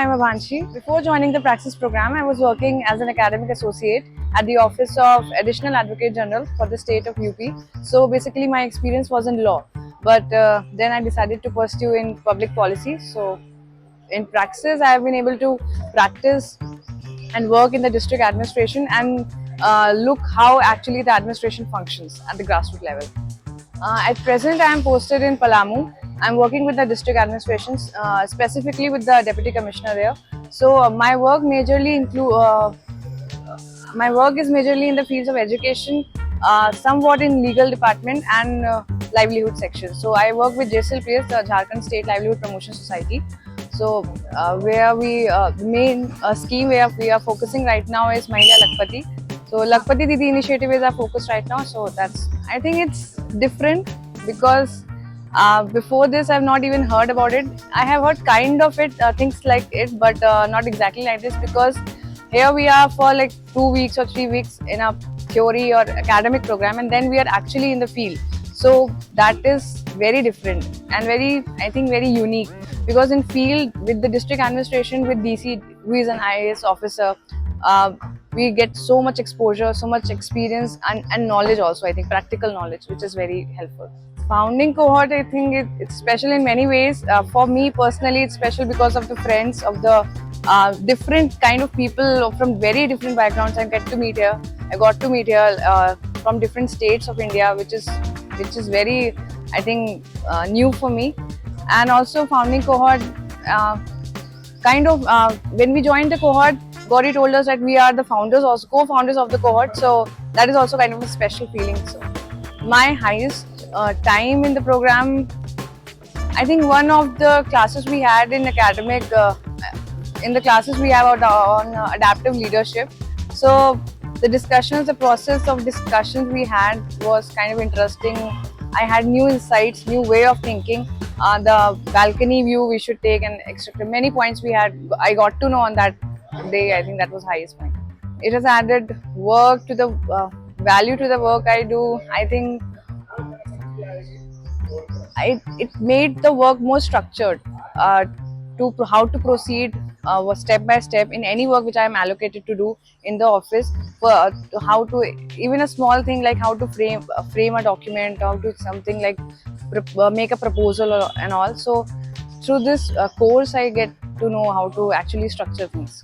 I am Abhanshi. Before joining the Praxis program, I was working as an academic associate at the Office of Additional Advocate General for the state of UP. So basically, my experience was in law, but then I decided to pursue in public policy. So in Praxis, I have been able to practice and work in the district administration and look how actually the administration functions at the grassroots level. At present, I am posted in Palamu. I'm working with the district administrations, specifically with the deputy commissioner there. So my work is majorly in the fields of education, somewhat in legal department and livelihood section. So I work with JSLPS, the Jharkhand State Livelihood Promotion Society. So the main scheme where we are focusing right now is Mahila Lakpati. So Lakpati Didi initiative is our focus right now. So I think it's different because before this I've not even heard about it. I have heard kind of it, things like it, but not exactly like this, because here we are for like 2 weeks or 3 weeks in a theory or academic program, and then we are actually in the field. So that is very different and I think very unique, because in field with the district administration, with DC who is an IAS officer, we get so much exposure, so much experience and knowledge also, I think practical knowledge, which is very helpful. Founding cohort, I think it's special in many ways. For me personally, it's special because of the friends, of the different kind of people from very different backgrounds I get to meet here. I got to meet here from different states of India, which is very, I think, new for me. And also founding cohort, when we joined the cohort, Gauri told us that we are the founders, also co-founders of the cohort. So that is also kind of a special feeling. So my highest time in the program, I think one of the classes we had in academic, in the classes we have on adaptive leadership. So the discussions, the process of discussions we had was kind of interesting. I had new insights, new way of thinking. The balcony view we should take, and extra many points we had. I got to know on that day. I think that was highest point. It has added work to the value to the work I do. I think it made the work more structured, to how to proceed step by step in any work which I am allocated to do in the office. How to, even a small thing like how to frame a document, how to something like make a proposal and all. So through this course, I get to know how to actually structure things.